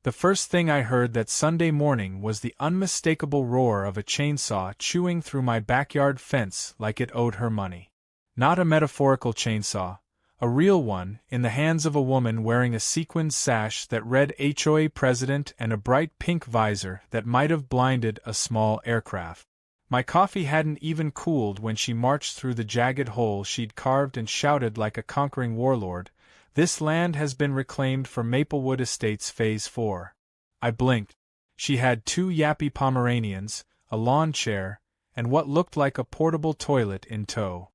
The first thing I heard that Sunday morning was the unmistakable roar of a chainsaw chewing through my backyard fence like it owed her money. Not a metaphorical chainsaw, a real one, in the hands of a woman wearing a sequined sash that read HOA President and a bright pink visor that might have blinded a small aircraft. My coffee hadn't even cooled when she marched through the jagged hole she'd carved and shouted like a conquering warlord, "This land has been reclaimed for Maplewood Estates Phase 4. I blinked. She had 2 yappy Pomeranians, a lawn chair, and what looked like a portable toilet in tow.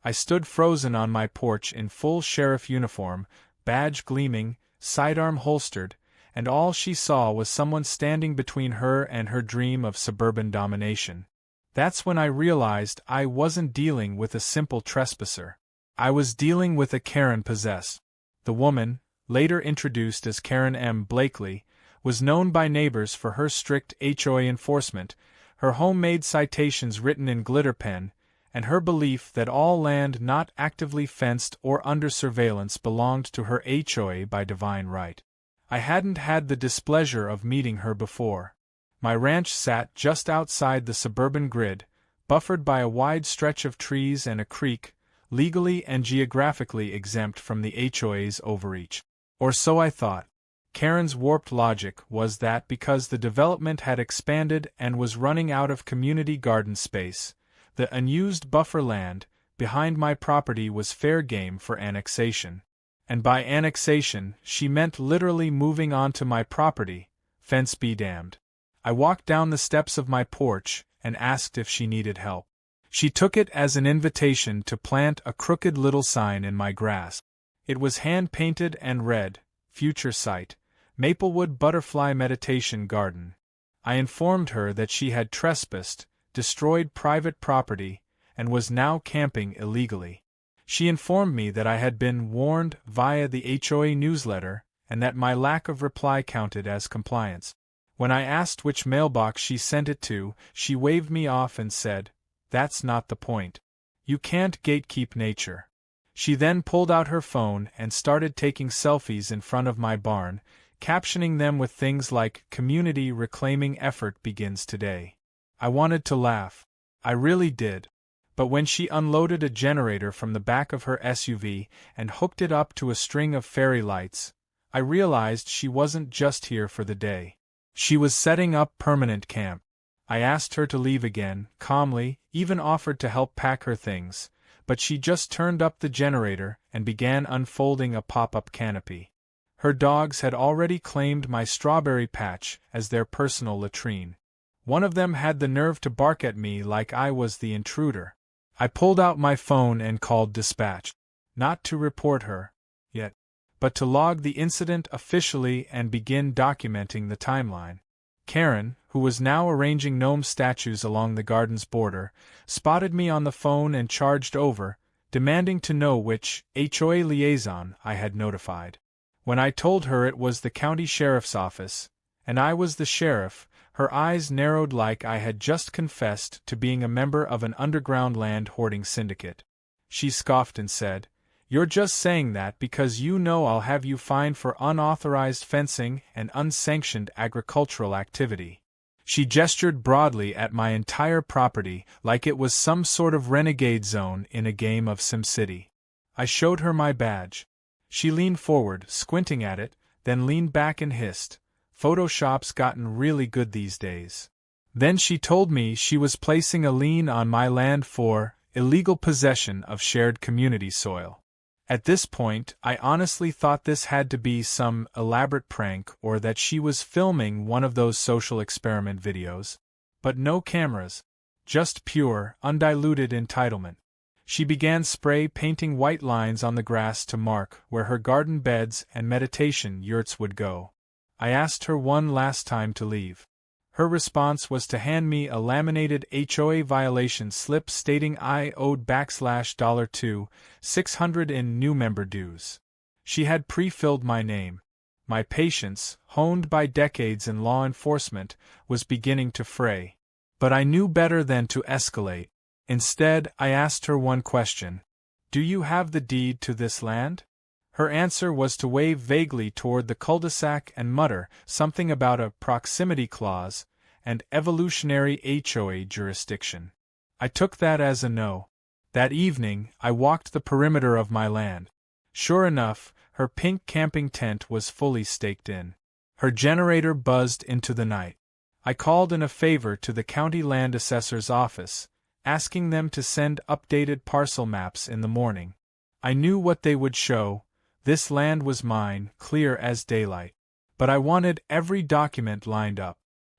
I stood frozen on my porch in full sheriff uniform, badge gleaming, sidearm holstered, and all she saw was someone standing between her and her dream of suburban domination. That's when I realized I wasn't dealing with a simple trespasser. I was dealing with a Karen possessed. The woman, later introduced as Karen M. Blakely, was known by neighbors for her strict HOA enforcement, her homemade citations written in glitter pen, and her belief that all land not actively fenced or under surveillance belonged to her HOA by divine right. I hadn't had the displeasure of meeting her before. My ranch sat just outside the suburban grid, buffered by a wide stretch of trees and a creek, legally and geographically exempt from the HOA's overreach. Or so I thought. Karen's warped logic was that because the development had expanded and was running out of community garden space, the unused buffer land behind my property was fair game for annexation. And by annexation, she meant literally moving onto my property, fence be damned. I walked down the steps of my porch and asked if she needed help. She took it as an invitation to plant a crooked little sign in my grass. It was hand-painted and read, "Future Site, Maplewood Butterfly Meditation Garden." I informed her that she had trespassed, destroyed private property, and was now camping illegally. She informed me that I had been warned via the HOA newsletter and that my lack of reply counted as compliance. When I asked which mailbox she sent it to, she waved me off and said, "That's not the point. You can't gatekeep nature." She then pulled out her phone and started taking selfies in front of my barn, captioning them with things like "Community reclaiming effort begins today." I wanted to laugh. I really did. But when she unloaded a generator from the back of her SUV and hooked it up to a string of fairy lights, I realized she wasn't just here for the day. She was setting up permanent camp. I asked her to leave again, calmly, even offered to help pack her things, but she just turned up the generator and began unfolding a pop-up canopy. Her dogs had already claimed my strawberry patch as their personal latrine. One of them had the nerve to bark at me like I was the intruder. I pulled out my phone and called dispatch. Not to report her, yet, but to log the incident officially and begin documenting the timeline. Karen, who was now arranging gnome statues along the garden's border, spotted me on the phone and charged over, demanding to know which HOA liaison I had notified. When I told her it was the county sheriff's office, and I was the sheriff, her eyes narrowed like I had just confessed to being a member of an underground land hoarding syndicate. She scoffed and said, "You're just saying that because you know I'll have you fined for unauthorized fencing and unsanctioned agricultural activity." She gestured broadly at my entire property like it was some sort of renegade zone in a game of SimCity. I showed her my badge. She leaned forward, squinting at it, then leaned back and hissed, "Photoshop's gotten really good these days." Then she told me she was placing a lien on my land for illegal possession of shared community soil. At this point, I honestly thought this had to be some elaborate prank or that she was filming one of those social experiment videos. But no cameras. Just pure, undiluted entitlement. She began spray painting white lines on the grass to mark where her garden beds and meditation yurts would go. I asked her one last time to leave. Her response was to hand me a laminated HOA violation slip stating I owed $2, $600 in new member dues. She had pre-filled my name. My patience, honed by decades in law enforcement, was beginning to fray. But I knew better than to escalate. Instead, I asked her one question. "Do you have the deed to this land?" Her answer was to wave vaguely toward the cul-de-sac and mutter something about a proximity clause and evolutionary HOA jurisdiction. I took that as a no. That evening, I walked the perimeter of my land. Sure enough, her pink camping tent was fully staked in. Her generator buzzed into the night. I called in a favor to the county land assessor's office, asking them to send updated parcel maps in the morning. I knew what they would show. This land was mine, clear as daylight. But I wanted every document lined up.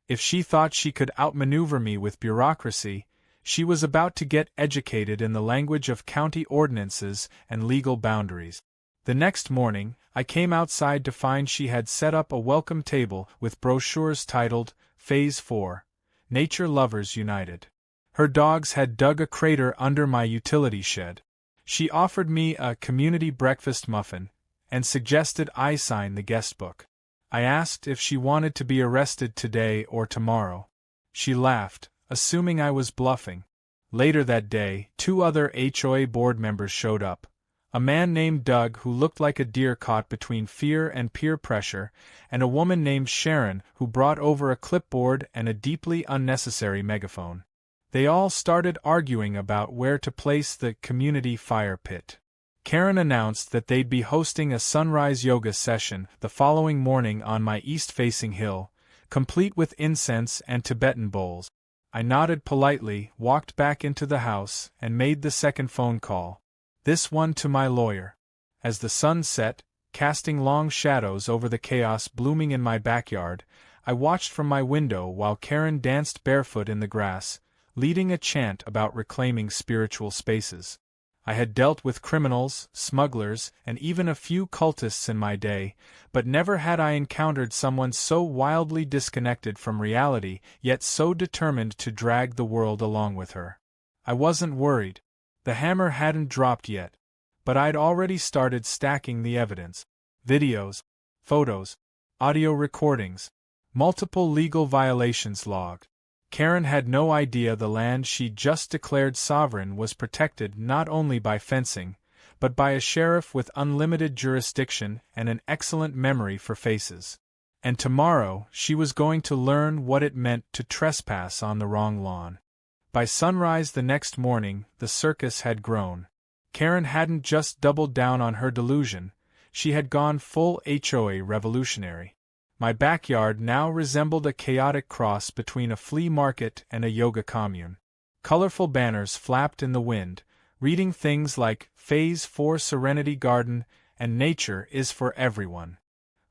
If she thought she could outmaneuver me with bureaucracy, she was about to get educated in the language of county ordinances and legal boundaries. The next morning, I came outside to find she had set up a welcome table with brochures titled Phase 4, Nature Lovers United. Her dogs had dug a crater under my utility shed. She offered me a community breakfast muffin and suggested I sign the guest book. I asked if she wanted to be arrested today or tomorrow. She laughed, assuming I was bluffing. Later that day, 2 other HOA board members showed up. A man named Doug who looked like a deer caught between fear and peer pressure, and a woman named Sharon who brought over a clipboard and a deeply unnecessary megaphone. They all started arguing about where to place the community fire pit. Karen announced that they'd be hosting a sunrise yoga session the following morning on my east-facing hill, complete with incense and Tibetan bowls. I nodded politely, walked back into the house, and made the second phone call. This one to my lawyer. As the sun set, casting long shadows over the chaos blooming in my backyard, I watched from my window while Karen danced barefoot in the grass, leading a chant about reclaiming spiritual spaces. I had dealt with criminals, smugglers, and even a few cultists in my day, but never had I encountered someone so wildly disconnected from reality, yet so determined to drag the world along with her. I wasn't worried. The hammer hadn't dropped yet, but I'd already started stacking the evidence. Videos, photos, audio recordings, multiple legal violations logged. Karen had no idea the land she'd just declared sovereign was protected not only by fencing, but by a sheriff with unlimited jurisdiction and an excellent memory for faces. And tomorrow she was going to learn what it meant to trespass on the wrong lawn. By sunrise the next morning, the circus had grown. Karen hadn't just doubled down on her delusion, she had gone full HOA revolutionary. My backyard now resembled a chaotic cross between a flea market and a yoga commune. Colorful banners flapped in the wind, reading things like Phase 4 Serenity Garden and Nature is for Everyone.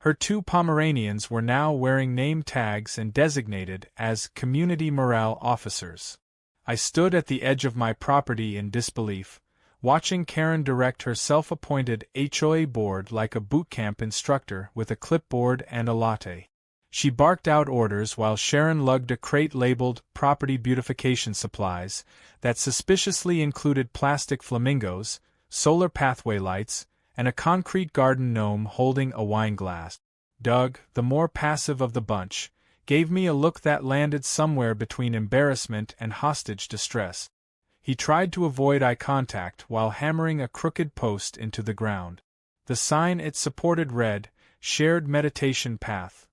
Her 2 Pomeranians were now wearing name tags and designated as community morale officers. I stood at the edge of my property in disbelief, watching Karen direct her self-appointed HOA board like a boot camp instructor with a clipboard and a latte. She barked out orders while Sharon lugged a crate labeled Property Beautification Supplies that suspiciously included plastic flamingos, solar pathway lights, and a concrete garden gnome holding a wine glass. Doug, the more passive of the bunch, gave me a look that landed somewhere between embarrassment and hostage distress. He tried to avoid eye contact while hammering a crooked post into the ground. The sign it supported read, Shared Meditation Path.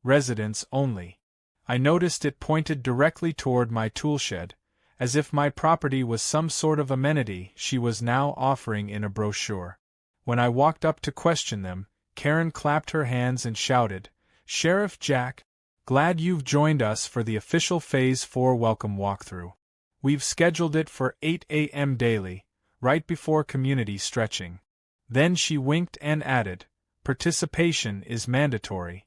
Residents only. I noticed it pointed directly toward my toolshed, as if my property was some sort of amenity she was now offering in a brochure. When I walked up to question them, Karen clapped her hands and shouted, Sheriff Jack, glad you've joined us for the official Phase 4 welcome walkthrough. We've scheduled it for 8 a.m. daily, right before community stretching. Then she winked and added, participation is mandatory.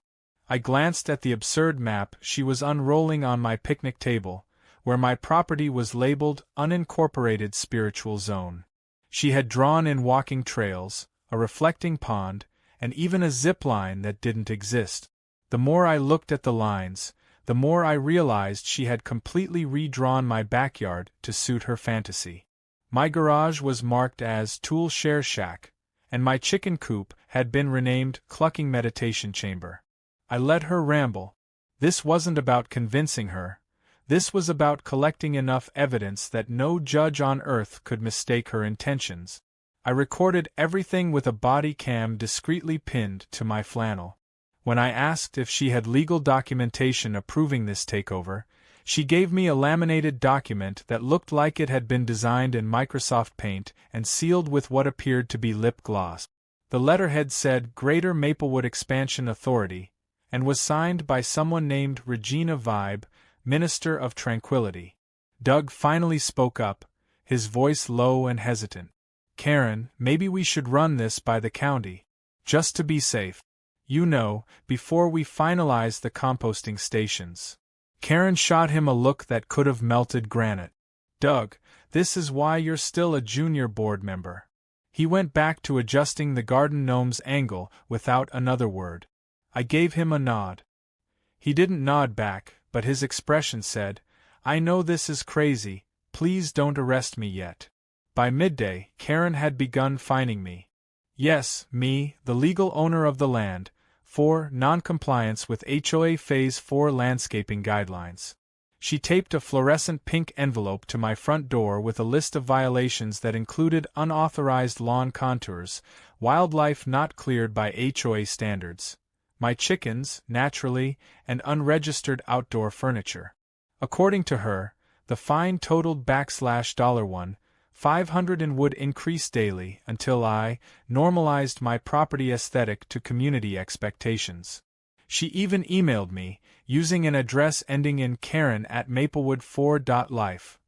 I glanced at the absurd map she was unrolling on my picnic table, where my property was labeled Unincorporated Spiritual Zone. She had drawn in walking trails, a reflecting pond, and even a zip line that didn't exist. The more I looked at the lines, the more I realized she had completely redrawn my backyard to suit her fantasy. My garage was marked as Tool Share Shack, and my chicken coop had been renamed Clucking Meditation Chamber. I let her ramble. This wasn't about convincing her. This was about collecting enough evidence that no judge on earth could mistake her intentions. I recorded everything with a body cam discreetly pinned to my flannel. When I asked if she had legal documentation approving this takeover, she gave me a laminated document that looked like it had been designed in Microsoft Paint and sealed with what appeared to be lip gloss. The letterhead said Greater Maplewood Expansion Authority, and was signed by someone named Regina Vibe, Minister of Tranquility. Doug finally spoke up, his voice low and hesitant. "Karen, maybe we should run this by the county. Just to be safe. You know, before we finalize the composting stations." Karen shot him a look that could have melted granite. "Doug, this is why you're still a junior board member." He went back to adjusting the garden gnome's angle without another word. I gave him a nod. He didn't nod back, but his expression said, "I know this is crazy, please don't arrest me yet." By midday, Karen had begun fining me. Yes, me, the legal owner of the land, for non-compliance with HOA Phase 4 landscaping guidelines. She taped a fluorescent pink envelope to my front door with a list of violations that included unauthorized lawn contours, wildlife not cleared by HOA standards, my chickens, naturally, and unregistered outdoor furniture. According to her, the fine totaled $1, 500 and would increase daily until I normalized my property aesthetic to community expectations. She even emailed me, using an address ending in Karen@maplewood4.life.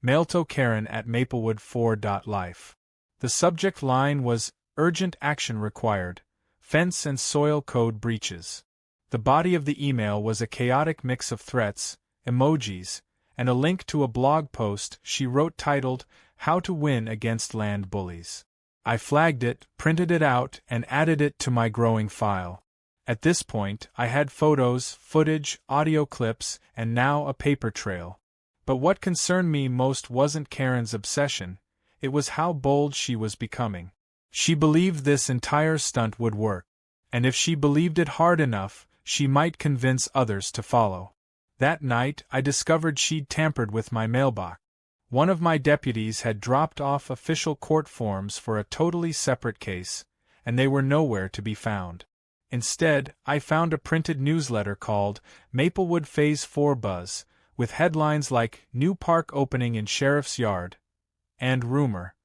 Mail to Karen@maplewood4.life. The subject line was Urgent Action Required, Fence and Soil Code Breaches. The body of the email was a chaotic mix of threats, emojis, and a link to a blog post she wrote titled, How to Win Against Land Bullies. I flagged it, printed it out, and added it to my growing file. At this point, I had photos, footage, audio clips, and now a paper trail. But what concerned me most wasn't Karen's obsession, it was how bold she was becoming. She believed this entire stunt would work, and if she believed it hard enough, she might convince others to follow. That night, I discovered she'd tampered with my mailbox. One of my deputies had dropped off official court forms for a totally separate case, and they were nowhere to be found. Instead, I found a printed newsletter called Maplewood Phase 4 Buzz, with headlines like New Park Opening in Sheriff's Yard, and Rumor,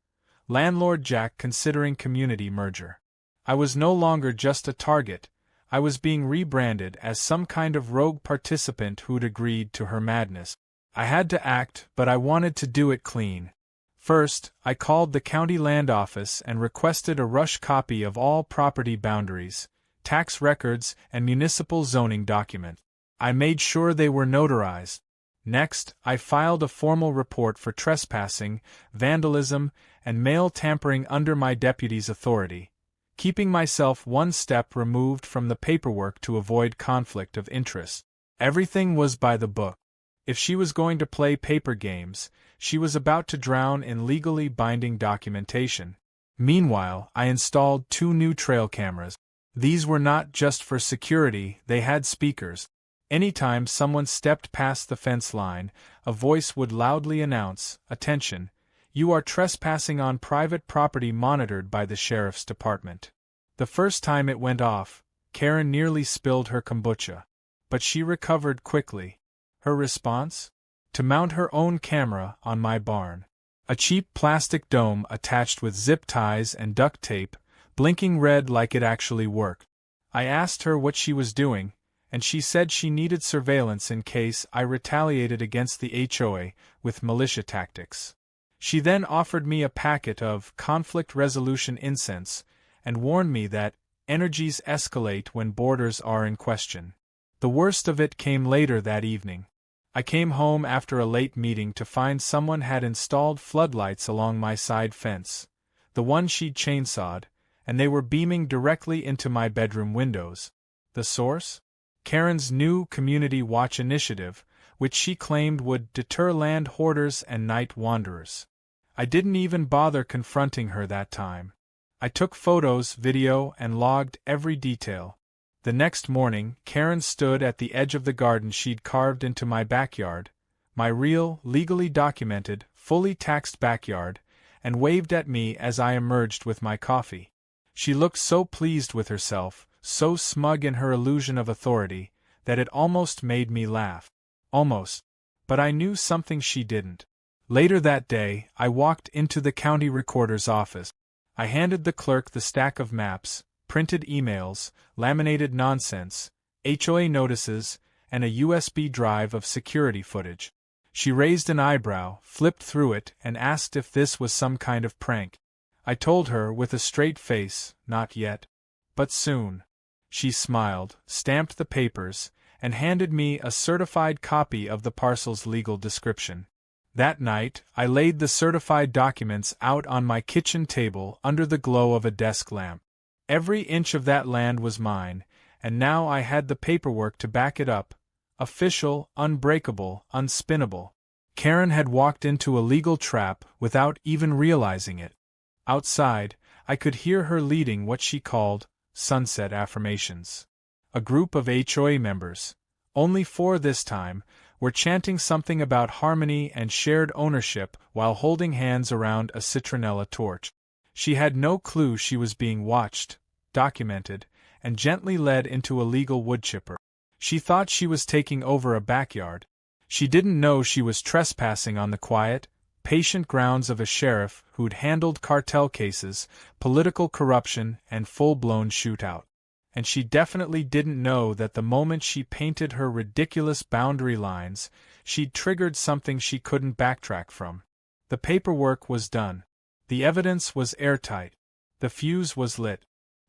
Landlord Jack Considering Community Merger. I was no longer just a target, I was being rebranded as some kind of rogue participant who'd agreed to her madness. I had to act, but I wanted to do it clean. First, I called the county land office and requested a rush copy of all property boundaries, tax records, and municipal zoning documents. I made sure they were notarized. Next, I filed a formal report for trespassing, vandalism, and mail tampering under my deputy's authority, keeping myself one step removed from the paperwork to avoid conflict of interest. Everything was by the book. If she was going to play paper games, she was about to drown in legally binding documentation. Meanwhile, I installed 2 new trail cameras. These were not just for security, they had speakers. Anytime someone stepped past the fence line, a voice would loudly announce, "Attention, you are trespassing on private property monitored by the sheriff's department." The first time it went off, Karen nearly spilled her kombucha. But she recovered quickly. Her response? To mount her own camera on my barn. A cheap plastic dome attached with zip ties and duct tape, blinking red like it actually worked. I asked her what she was doing, and she said she needed surveillance in case I retaliated against the HOA with militia tactics. She then offered me a packet of conflict resolution incense and warned me that energies escalate when borders are in question. The worst of it came later that evening. I came home after a late meeting to find someone had installed floodlights along my side fence, the one she'd chainsawed, and they were beaming directly into my bedroom windows. The source? Karen's new Community Watch initiative, which she claimed would deter land hoarders and night wanderers. I didn't even bother confronting her that time. I took photos, video, and logged every detail. The next morning, Karen stood at the edge of the garden she'd carved into my backyard, my real, legally documented, fully taxed backyard, and waved at me as I emerged with my coffee. She looked so pleased with herself, so smug in her illusion of authority, that it almost made me laugh. Almost. But I knew something she didn't. Later that day, I walked into the county recorder's office. I handed the clerk the stack of maps, printed emails, laminated nonsense, HOA notices, and a USB drive of security footage. She raised an eyebrow, flipped through it, and asked if this was some kind of prank. I told her with a straight face, not yet. But soon. She smiled, stamped the papers, and handed me a certified copy of the parcel's legal description. That night, I laid the certified documents out on my kitchen table under the glow of a desk lamp. Every inch of that land was mine, and now I had the paperwork to back it up. Official, unbreakable, unspinnable. Karen had walked into a legal trap without even realizing it. Outside, I could hear her leading what she called sunset affirmations. A group of HOA members, only 4 this time, were chanting something about harmony and shared ownership while holding hands around a citronella torch. She had no clue she was being watched, documented, and gently led into a legal woodchipper. She thought she was taking over a backyard. She didn't know she was trespassing on the quiet, patient grounds of a sheriff who'd handled cartel cases, political corruption, and full-blown shootout. And she definitely didn't know that the moment she painted her ridiculous boundary lines, she'd triggered something she couldn't backtrack from. The paperwork was done. The evidence was airtight. The fuse was lit.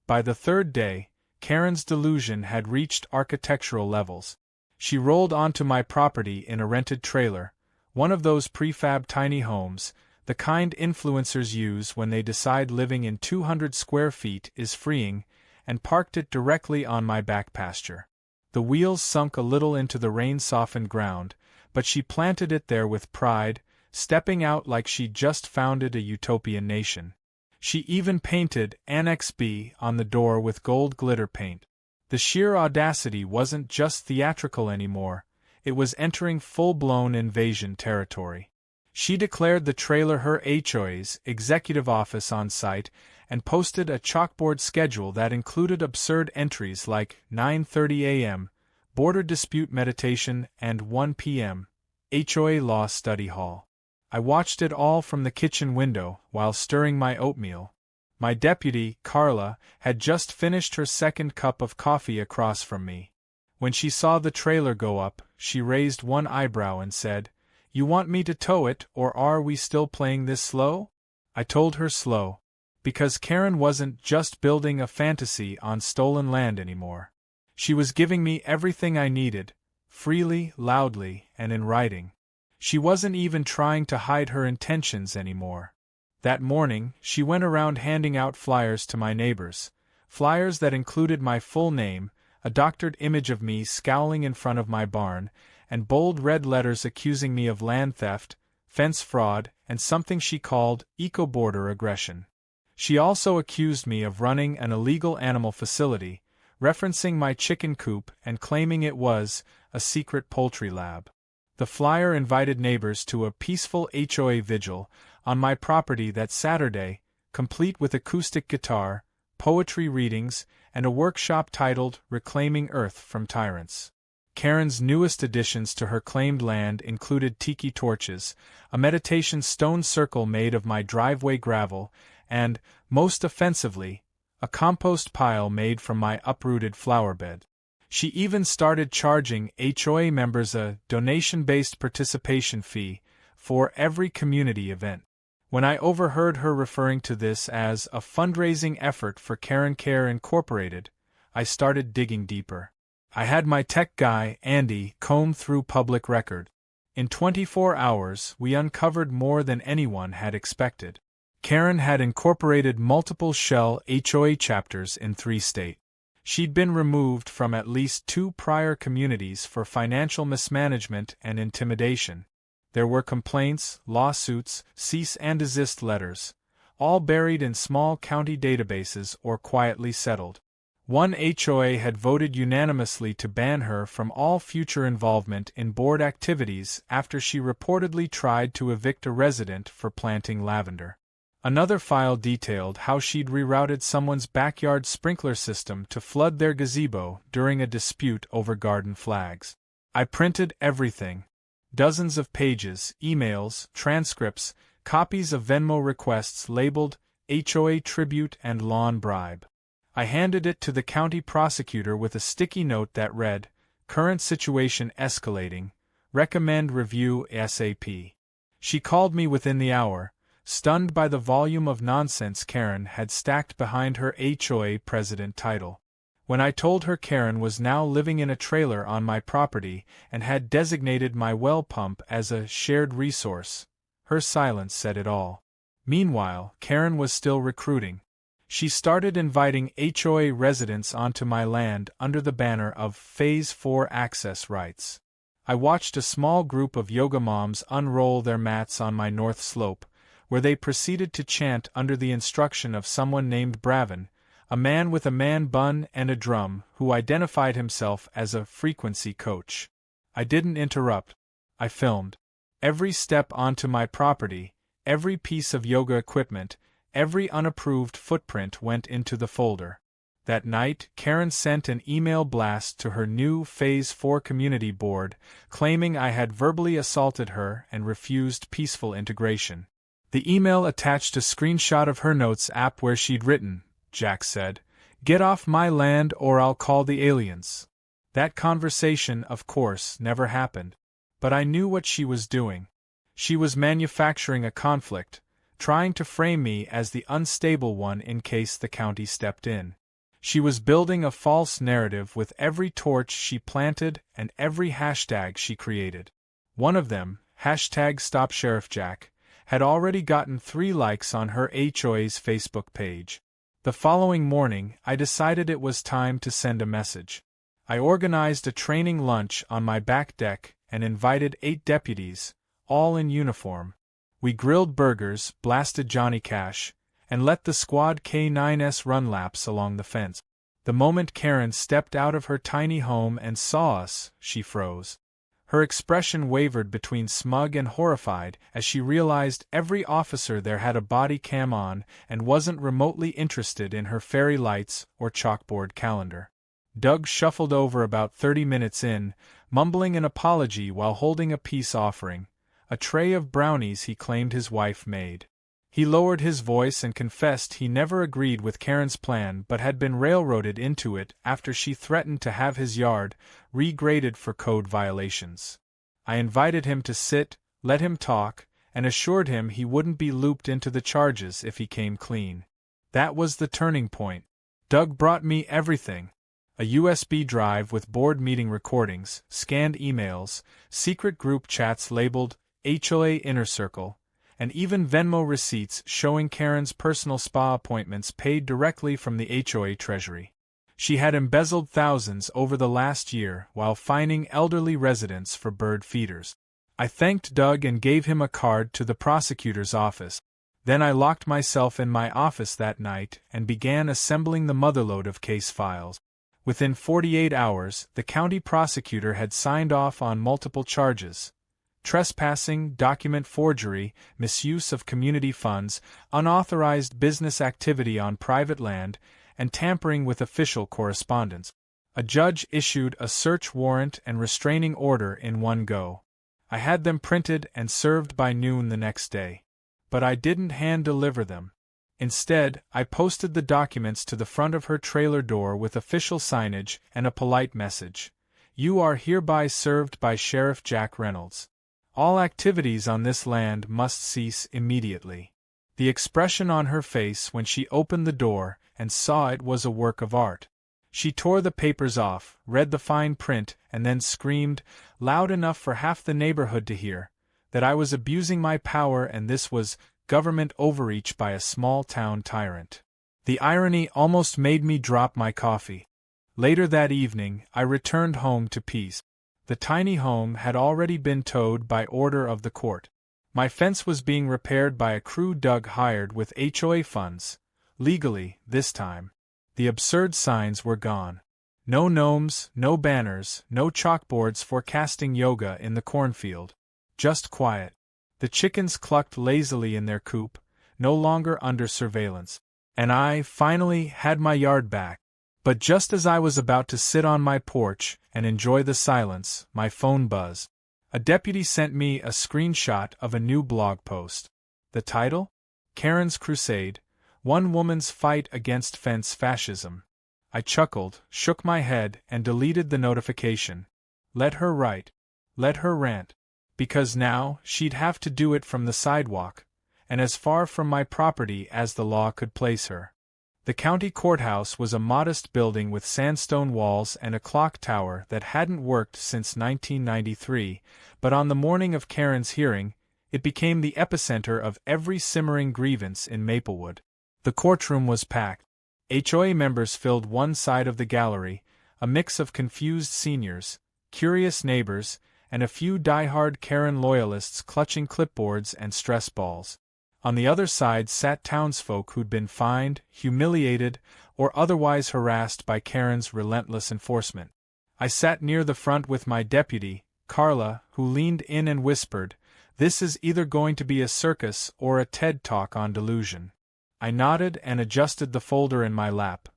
By the 3rd day, Karen's delusion had reached architectural levels. She rolled onto my property in a rented trailer, one of those prefab tiny homes, the kind influencers use when they decide living in 200 square feet is freeing, and parked it directly on my back pasture. The wheels sunk a little into the rain-softened ground, but she planted it there with pride, stepping out like she'd just founded a utopian nation. She even painted Annex B on the door with gold glitter paint. The sheer audacity wasn't just theatrical anymore, it was entering full-blown invasion territory. She declared the trailer her HOA's executive office on site and posted a chalkboard schedule that included absurd entries like 9:30 a.m., border dispute meditation, and 1 p.m., HOA law study hall. I watched it all from the kitchen window while stirring my oatmeal. My deputy, Carla, had just finished her 2nd cup of coffee across from me. When she saw the trailer go up, she raised one eyebrow and said, "You want me to tow it, or are we still playing this slow?" I told her slow. Because Karen wasn't just building a fantasy on stolen land anymore. She was giving me everything I needed, freely, loudly, and in writing. She wasn't even trying to hide her intentions anymore. That morning, she went around handing out flyers to my neighbors, flyers that included my full name, a doctored image of me scowling in front of my barn, and bold red letters accusing me of land theft, fence fraud, and something she called eco-border aggression. She also accused me of running an illegal animal facility, referencing my chicken coop and claiming it was a secret poultry lab. The flyer invited neighbors to a peaceful HOA vigil on my property that Saturday, complete with acoustic guitar, poetry readings, and a workshop titled Reclaiming Earth from Tyrants. Karen's newest additions to her claimed land included tiki torches, a meditation stone circle made of my driveway gravel, and, most offensively, a compost pile made from my uprooted flower bed. She even started charging HOA members a donation-based participation fee for every community event. When I overheard her referring to this as a fundraising effort for Karen Care Incorporated, I started digging deeper. I had my tech guy, Andy, comb through public record. In 24 hours, we uncovered more than anyone had expected. Karen had incorporated multiple shell HOA chapters in 3 states. She'd been removed from at least 2 prior communities for financial mismanagement and intimidation. There were complaints, lawsuits, cease and desist letters, all buried in small county databases or quietly settled. One HOA had voted unanimously to ban her from all future involvement in board activities after she reportedly tried to evict a resident for planting lavender. Another file detailed how she'd rerouted someone's backyard sprinkler system to flood their gazebo during a dispute over garden flags. I printed everything. Dozens of pages, emails, transcripts, copies of Venmo requests labeled HOA tribute and lawn bribe. I handed it to the county prosecutor with a sticky note that read, "Current situation escalating. Recommend review ASAP." She called me within the hour, stunned by the volume of nonsense Karen had stacked behind her HOA president title. When I told her Karen was now living in a trailer on my property and had designated my well pump as a shared resource, her silence said it all. Meanwhile, Karen was still recruiting. She started inviting HOA residents onto my land under the banner of Phase 4 access rights. I watched a small group of yoga moms unroll their mats on my north slope, where they proceeded to chant under the instruction of someone named Bravin, a man with a man bun and a drum who identified himself as a frequency coach. I didn't interrupt. I filmed. Every step onto my property, every piece of yoga equipment, every unapproved footprint went into the folder. That night, Karen sent an email blast to her new Phase 4 community board, claiming I had verbally assaulted her and refused peaceful integration. The email attached a screenshot of her notes app where she'd written, Jack said, "Get off my land or I'll call the aliens." That conversation, of course, never happened. But I knew what she was doing. She was manufacturing a conflict, trying to frame me as the unstable one in case the county stepped in. She was building a false narrative with every torch she planted and every hashtag she created. One of them, #StopSheriffJack, had already gotten 3 likes on her HOA's Facebook page. The following morning, I decided it was time to send a message. I organized a training lunch on my back deck and invited 8 deputies, all in uniform. We grilled burgers, blasted Johnny Cash, and let the Squad K9s run laps along the fence. The moment Karen stepped out of her tiny home and saw us, she froze. Her expression wavered between smug and horrified as she realized every officer there had a body cam on and wasn't remotely interested in her fairy lights or chalkboard calendar. Doug shuffled over about 30 minutes in, mumbling an apology while holding a peace offering, a tray of brownies he claimed his wife made. He lowered his voice and confessed he never agreed with Karen's plan but had been railroaded into it after she threatened to have his yard regraded for code violations. I invited him to sit, let him talk, and assured him he wouldn't be looped into the charges if he came clean. That was the turning point. Doug brought me everything. A USB drive with board meeting recordings, scanned emails, secret group chats labeled HOA Inner Circle, and even Venmo receipts showing Karen's personal spa appointments paid directly from the HOA treasury. She had embezzled thousands over the last year while fining elderly residents for bird feeders. I thanked Doug and gave him a card to the prosecutor's office. Then I locked myself in my office that night and began assembling the motherlode of case files. Within 48 hours, the county prosecutor had signed off on multiple charges: trespassing, document forgery, misuse of community funds, unauthorized business activity on private land, and tampering with official correspondence. A judge issued a search warrant and restraining order in one go. I had them printed and served by noon the next day. But I didn't hand-deliver them. Instead, I posted the documents to the front of her trailer door with official signage and a polite message: "You are hereby served by Sheriff Jack Reynolds. All activities on this land must cease immediately." The expression on her face when she opened the door and saw it was a work of art. She tore the papers off, read the fine print, and then screamed, loud enough for half the neighborhood to hear, that I was abusing my power and this was government overreach by a small-town tyrant. The irony almost made me drop my coffee. Later that evening, I returned home to peace. The tiny home had already been towed by order of the court. My fence was being repaired by a crew Doug hired with HOA funds, legally, this time. The absurd signs were gone. No gnomes, no banners, no chalkboards forecasting yoga in the cornfield. Just quiet. The chickens clucked lazily in their coop, no longer under surveillance. And I, finally, had my yard back. But just as I was about to sit on my porch and enjoy the silence, my phone buzzed. A deputy sent me a screenshot of a new blog post. The title? Karen's Crusade, One Woman's Fight Against Fence Fascism. I chuckled, shook my head, and deleted the notification. Let her write. Let her rant. Because now, she'd have to do it from the sidewalk, and as far from my property as the law could place her. The county courthouse was a modest building with sandstone walls and a clock tower that hadn't worked since 1993, but on the morning of Karen's hearing, it became the epicenter of every simmering grievance in Maplewood. The courtroom was packed. HOA members filled one side of the gallery, a mix of confused seniors, curious neighbors, and a few die-hard Karen loyalists clutching clipboards and stress balls. On the other side sat townsfolk who'd been fined, humiliated, or otherwise harassed by Karen's relentless enforcement. I sat near the front with my deputy, Carla, who leaned in and whispered, "This is either going to be a circus or a TED Talk on delusion." I nodded and adjusted the folder in my lap,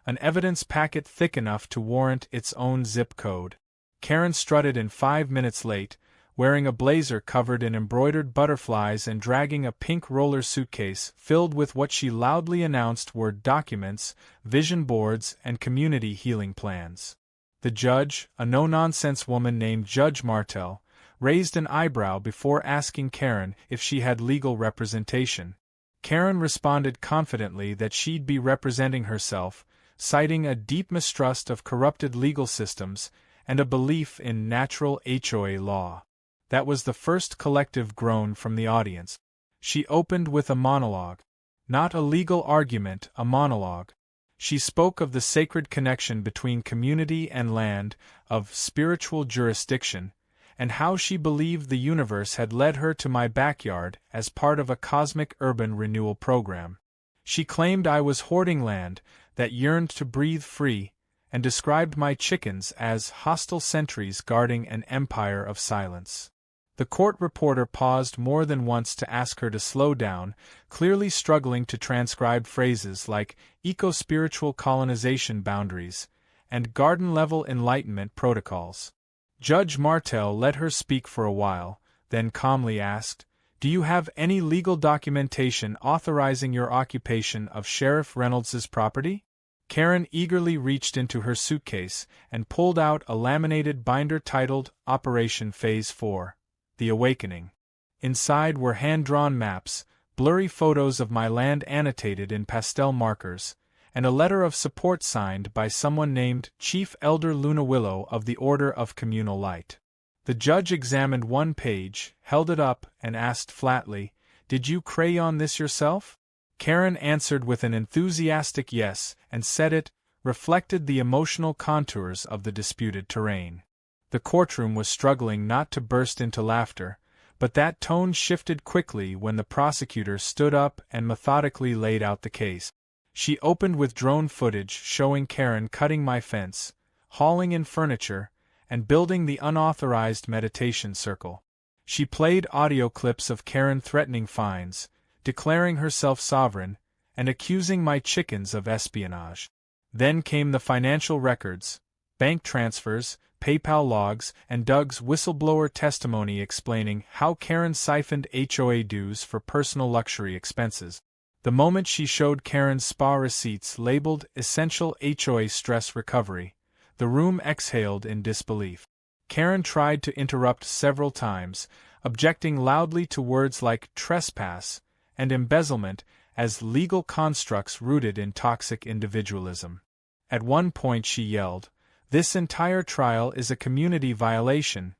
an evidence packet thick enough to warrant its own zip code. Karen strutted in 5 minutes late, wearing a blazer covered in embroidered butterflies and dragging a pink roller suitcase filled with what she loudly announced were documents, vision boards, and community healing plans. The judge, a no-nonsense woman named Judge Martell, raised an eyebrow before asking Karen if she had legal representation. Karen responded confidently that she'd be representing herself, citing a deep mistrust of corrupted legal systems and a belief in natural HOA law. That was the first collective groan from the audience. She opened with a monologue. Not a legal argument, a monologue. She spoke of the sacred connection between community and land, of spiritual jurisdiction, and how she believed the universe had led her to my backyard as part of a cosmic urban renewal program. She claimed I was hoarding land that yearned to breathe free, and described my chickens as hostile sentries guarding an empire of silence. The court reporter paused more than once to ask her to slow down, clearly struggling to transcribe phrases like eco-spiritual colonization boundaries and garden-level enlightenment protocols. Judge Martell let her speak for a while, then calmly asked, "Do you have any legal documentation authorizing your occupation of Sheriff Reynolds's property?" Karen eagerly reached into her suitcase and pulled out a laminated binder titled Operation Phase 4. The Awakening. Inside were hand-drawn maps, blurry photos of my land annotated in pastel markers, and a letter of support signed by someone named Chief Elder Luna Willow of the Order of Communal Light. The judge examined one page, held it up, and asked flatly, "Did you crayon this yourself?" Karen answered with an enthusiastic yes, and said it reflected the emotional contours of the disputed terrain. The courtroom was struggling not to burst into laughter, but that tone shifted quickly when the prosecutor stood up and methodically laid out the case. She opened with drone footage showing Karen cutting my fence, hauling in furniture, and building the unauthorized meditation circle. She played audio clips of Karen threatening fines, declaring herself sovereign, and accusing my chickens of espionage. Then came the financial records, bank transfers, PayPal logs, and Doug's whistleblower testimony explaining how Karen siphoned HOA dues for personal luxury expenses. The moment she showed Karen's spa receipts labeled Essential HOA Stress Recovery, the room exhaled in disbelief. Karen tried to interrupt several times, objecting loudly to words like trespass and embezzlement as legal constructs rooted in toxic individualism. At one point she yelled, "This entire trial is a community violation,"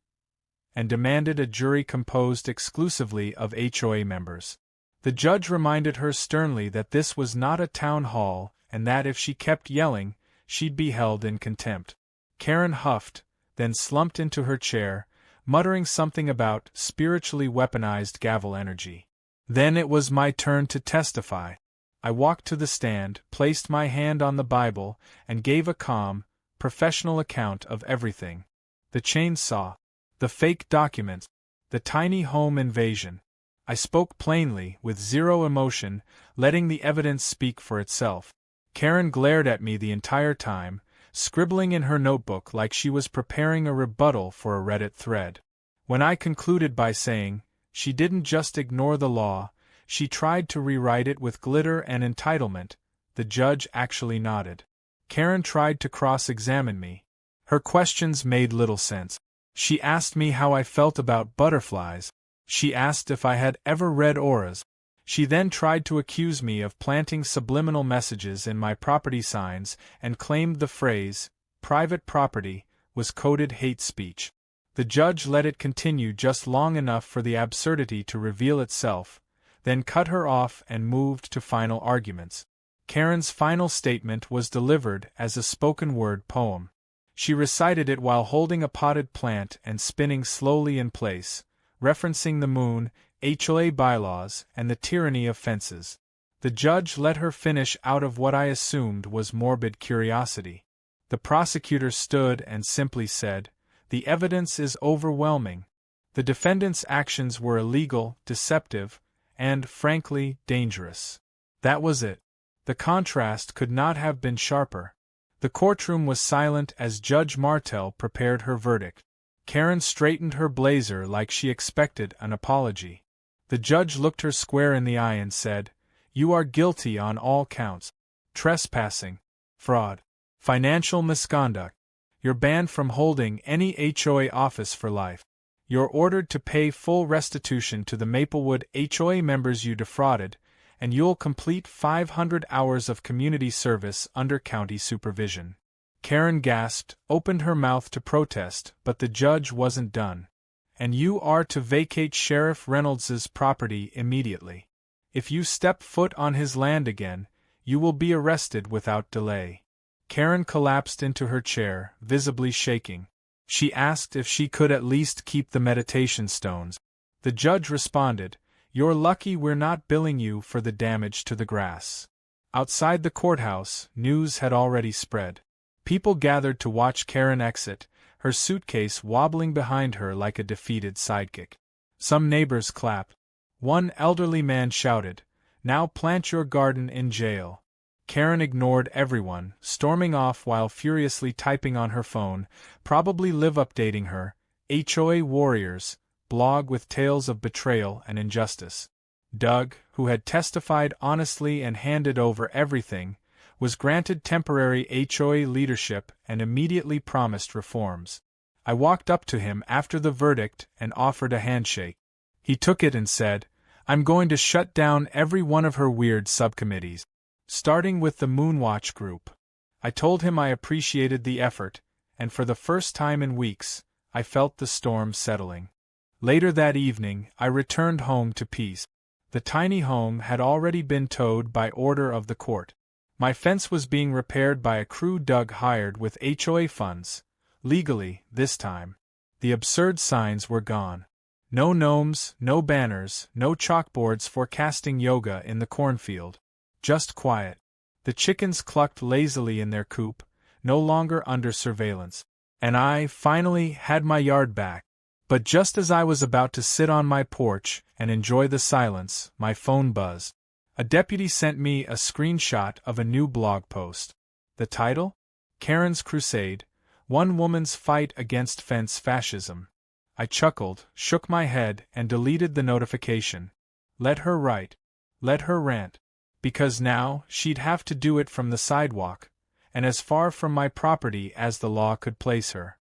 and demanded a jury composed exclusively of HOA members. The judge reminded her sternly that this was not a town hall and that if she kept yelling, she'd be held in contempt. Karen huffed, then slumped into her chair, muttering something about spiritually weaponized gavel energy. Then it was my turn to testify. I walked to the stand, placed my hand on the Bible, and gave a calm, professional account of everything. The chainsaw, the fake documents, the tiny home invasion. I spoke plainly, with zero emotion, letting the evidence speak for itself. Karen glared at me the entire time, scribbling in her notebook like she was preparing a rebuttal for a Reddit thread. When I concluded by saying, she didn't just ignore the law, she tried to rewrite it with glitter and entitlement, the judge actually nodded. Karen tried to cross-examine me. Her questions made little sense. She asked me how I felt about butterflies. She asked if I had ever read auras. She then tried to accuse me of planting subliminal messages in my property signs and claimed the phrase, private property, was coded hate speech. The judge let it continue just long enough for the absurdity to reveal itself, then cut her off and moved to final arguments. Karen's final statement was delivered as a spoken-word poem. She recited it while holding a potted plant and spinning slowly in place, referencing the moon, HOA bylaws, and the tyranny of fences. The judge let her finish out of what I assumed was morbid curiosity. The prosecutor stood and simply said, "The evidence is overwhelming. The defendant's actions were illegal, deceptive, and, frankly, dangerous." That was it. The contrast could not have been sharper. The courtroom was silent as Judge Martell prepared her verdict. Karen straightened her blazer like she expected an apology. The judge looked her square in the eye and said, "You are guilty on all counts. Trespassing, fraud, financial misconduct. You're banned from holding any HOA office for life. You're ordered to pay full restitution to the Maplewood HOA members you defrauded, and you'll complete 500 hours of community service under county supervision." Karen gasped, opened her mouth to protest, but the judge wasn't done. "And you are to vacate Sheriff Reynolds's property immediately. If you step foot on his land again, you will be arrested without delay." Karen collapsed into her chair, visibly shaking. She asked if she could at least keep the meditation stones. The judge responded, "You're lucky we're not billing you for the damage to the grass." Outside the courthouse, news had already spread. People gathered to watch Karen exit, her suitcase wobbling behind her like a defeated sidekick. Some neighbors clapped. One elderly man shouted, "Now plant your garden in jail." Karen ignored everyone, storming off while furiously typing on her phone, probably live updating her HOA Warriors blog with tales of betrayal and injustice. Doug, who had testified honestly and handed over everything, was granted temporary HOA leadership and immediately promised reforms. I walked up to him after the verdict and offered a handshake. He took it and said, "I'm going to shut down every one of her weird subcommittees, starting with the Moonwatch group." I told him I appreciated the effort, and for the first time in weeks, I felt the storm settling. Later that evening, I returned home to peace. The tiny home had already been towed by order of the court. My fence was being repaired by a crew Doug hired with HOA funds, legally, this time. The absurd signs were gone. No gnomes, no banners, no chalkboards forecasting yoga in the cornfield. Just quiet. The chickens clucked lazily in their coop, no longer under surveillance. And I, finally, had my yard back. But just as I was about to sit on my porch and enjoy the silence, my phone buzzed. A deputy sent me a screenshot of a new blog post. The title? Karen's Crusade, One Woman's Fight Against Fence Fascism. I chuckled, shook my head, and deleted the notification. Let her write. Let her rant. Because now, she'd have to do it from the sidewalk, and as far from my property as the law could place her.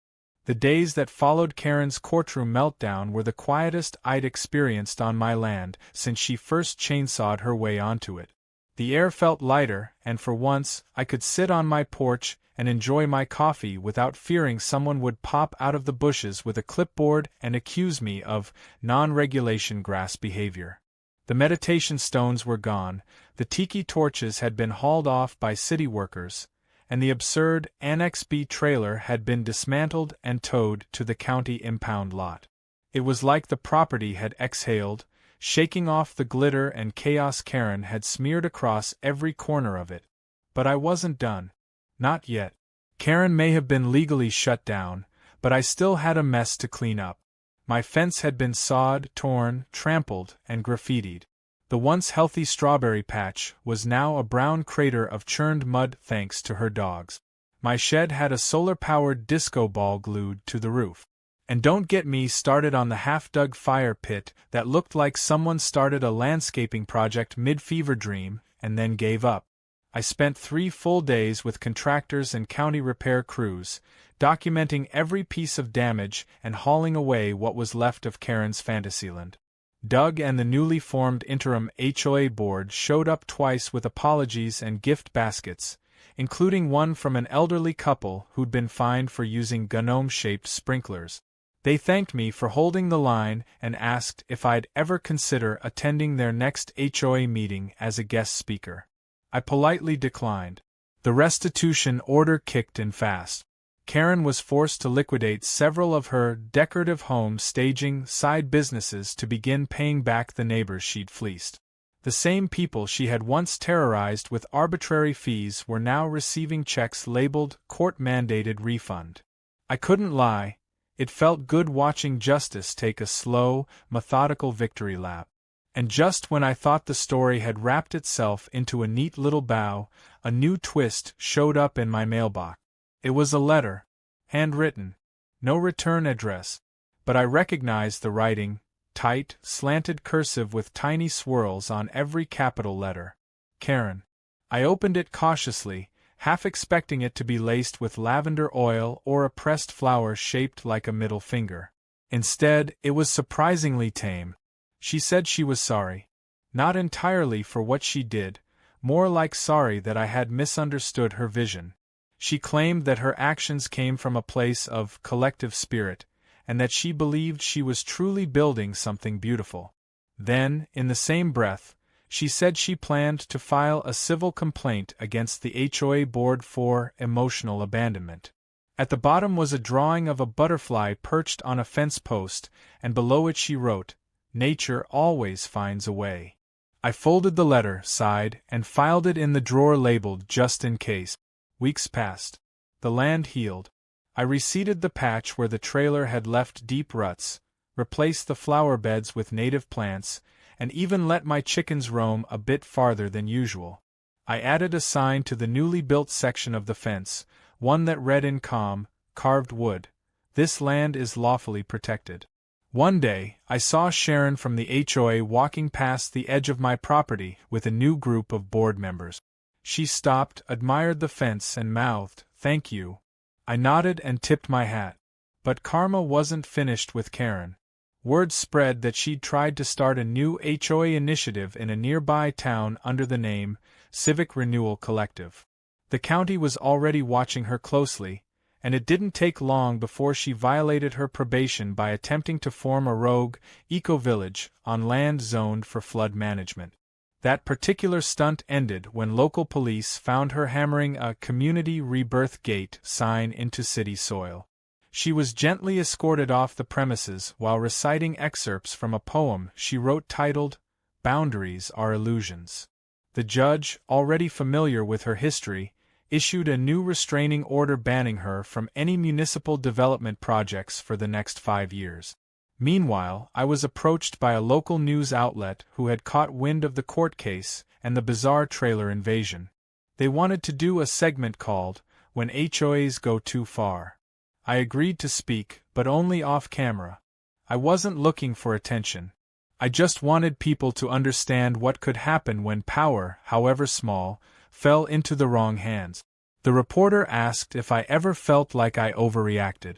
The days that followed Karen's courtroom meltdown were the quietest I'd experienced on my land since she first chainsawed her way onto it. The air felt lighter, and for once, I could sit on my porch and enjoy my coffee without fearing someone would pop out of the bushes with a clipboard and accuse me of non-regulation grass behavior. The meditation stones were gone, the tiki torches had been hauled off by city workers, and the absurd Annex B trailer had been dismantled and towed to the county impound lot. It was like the property had exhaled, shaking off the glitter and chaos Karen had smeared across every corner of it. But I wasn't done. Not yet. Karen may have been legally shut down, but I still had a mess to clean up. My fence had been sawed, torn, trampled, and graffitied. The once healthy strawberry patch was now a brown crater of churned mud thanks to her dogs. My shed had a solar-powered disco ball glued to the roof. And don't get me started on the half-dug fire pit that looked like someone started a landscaping project mid-fever dream and then gave up. I spent 3 full days with contractors and county repair crews, documenting every piece of damage and hauling away what was left of Karen's Fantasyland. Doug and the newly formed interim HOA board showed up twice with apologies and gift baskets, including one from an elderly couple who'd been fined for using gnome-shaped sprinklers. They thanked me for holding the line and asked if I'd ever consider attending their next HOA meeting as a guest speaker. I politely declined. The restitution order kicked in fast. Karen was forced to liquidate several of her decorative home staging side businesses to begin paying back the neighbors she'd fleeced. The same people she had once terrorized with arbitrary fees were now receiving checks labeled court-mandated refund. I couldn't lie, it felt good watching justice take a slow, methodical victory lap. And just when I thought the story had wrapped itself into a neat little bow, a new twist showed up in my mailbox. It was a letter, handwritten, no return address, but I recognized the writing, tight, slanted cursive with tiny swirls on every capital letter. Karen. I opened it cautiously, half expecting it to be laced with lavender oil or a pressed flower shaped like a middle finger. Instead, it was surprisingly tame. She said she was sorry. Not entirely for what she did, more like sorry that I had misunderstood her vision. She claimed that her actions came from a place of collective spirit, and that she believed she was truly building something beautiful. Then, in the same breath, she said she planned to file a civil complaint against the HOA board for emotional abandonment. At the bottom was a drawing of a butterfly perched on a fence post, and below it she wrote, "Nature always finds a way." I folded the letter, sighed, and filed it in the drawer labeled "just in case." Weeks passed. The land healed. I reseeded the patch where the trailer had left deep ruts, replaced the flower beds with native plants, and even let my chickens roam a bit farther than usual. I added a sign to the newly built section of the fence, one that read in calm, carved wood, "This land is lawfully protected." One day, I saw Sharon from the HOA walking past the edge of my property with a new group of board members. She stopped, admired the fence, and mouthed, "Thank you." I nodded and tipped my hat. But karma wasn't finished with Karen. Word spread that she'd tried to start a new HOA initiative in a nearby town under the name Civic Renewal Collective. The county was already watching her closely, and it didn't take long before she violated her probation by attempting to form a rogue eco-village on land zoned for flood management. That particular stunt ended when local police found her hammering a "Community Rebirth Gate" sign into city soil. She was gently escorted off the premises while reciting excerpts from a poem she wrote titled, "Boundaries Are Illusions." The judge, already familiar with her history, issued a new restraining order banning her from any municipal development projects for the next 5 years. Meanwhile, I was approached by a local news outlet who had caught wind of the court case and the bizarre trailer invasion. They wanted to do a segment called, "When HOAs Go Too Far." I agreed to speak, but only off camera. I wasn't looking for attention. I just wanted people to understand what could happen when power, however small, fell into the wrong hands. The reporter asked if I ever felt like I overreacted.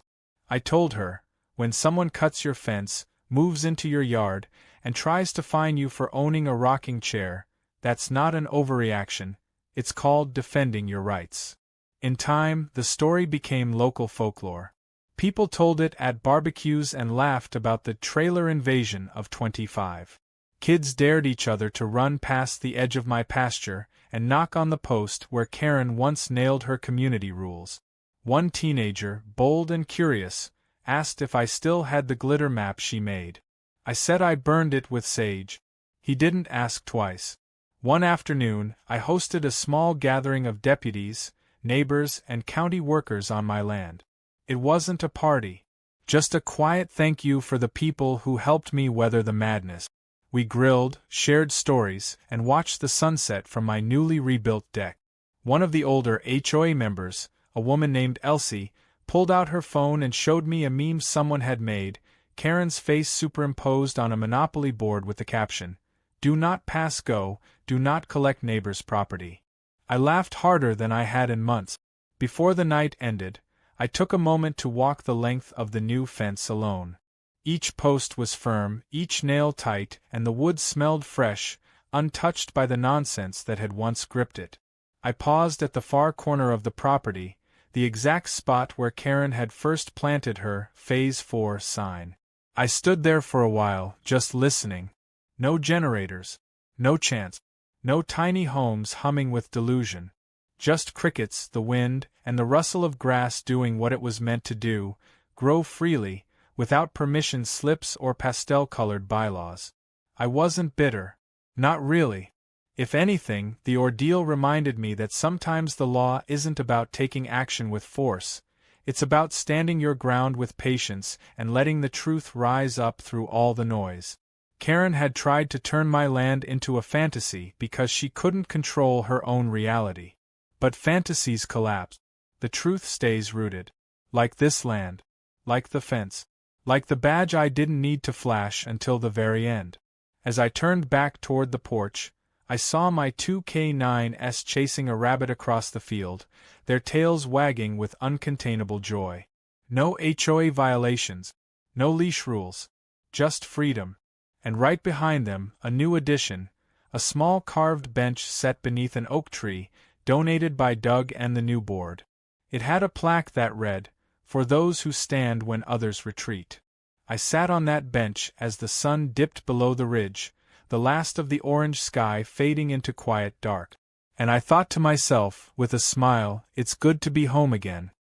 I told her, when someone cuts your fence, moves into your yard, and tries to fine you for owning a rocking chair, that's not an overreaction, it's called defending your rights. In time, the story became local folklore. People told it at barbecues and laughed about the trailer invasion of 25. Kids dared each other to run past the edge of my pasture and knock on the post where Karen once nailed her community rules. One teenager, bold and curious, asked if I still had the glitter map she made. I said I burned it with sage. He didn't ask twice. One afternoon, I hosted a small gathering of deputies, neighbors, and county workers on my land. It wasn't a party. Just a quiet thank you for the people who helped me weather the madness. We grilled, shared stories, and watched the sunset from my newly rebuilt deck. One of the older HOA members, a woman named Elsie, pulled out her phone and showed me a meme someone had made, Karen's face superimposed on a Monopoly board with the caption, "Do not pass go, do not collect neighbor's property." I laughed harder than I had in months. Before the night ended, I took a moment to walk the length of the new fence alone. Each post was firm, each nail tight, and the wood smelled fresh, untouched by the nonsense that had once gripped it. I paused at the far corner of the property, the exact spot where Karen had first planted her Phase 4 sign. I stood there for a while, just listening. No generators, no chants, no tiny homes humming with delusion. Just crickets, the wind, and the rustle of grass doing what it was meant to do, grow freely, without permission slips or pastel-colored bylaws. I wasn't bitter. Not really. If anything, the ordeal reminded me that sometimes the law isn't about taking action with force, it's about standing your ground with patience and letting the truth rise up through all the noise. Karen had tried to turn my land into a fantasy because she couldn't control her own reality. But fantasies collapse. The truth stays rooted. Like this land. Like the fence. Like the badge I didn't need to flash until the very end. As I turned back toward the porch, I saw my 2K9s chasing a rabbit across the field, their tails wagging with uncontainable joy. No HOA violations. No leash rules. Just freedom. And right behind them, a new addition, a small carved bench set beneath an oak tree, donated by Doug and the new board. It had a plaque that read, "For those who stand when others retreat." I sat on that bench as the sun dipped below the ridge, the last of the orange sky fading into quiet dark. And I thought to myself, with a smile, it's good to be home again.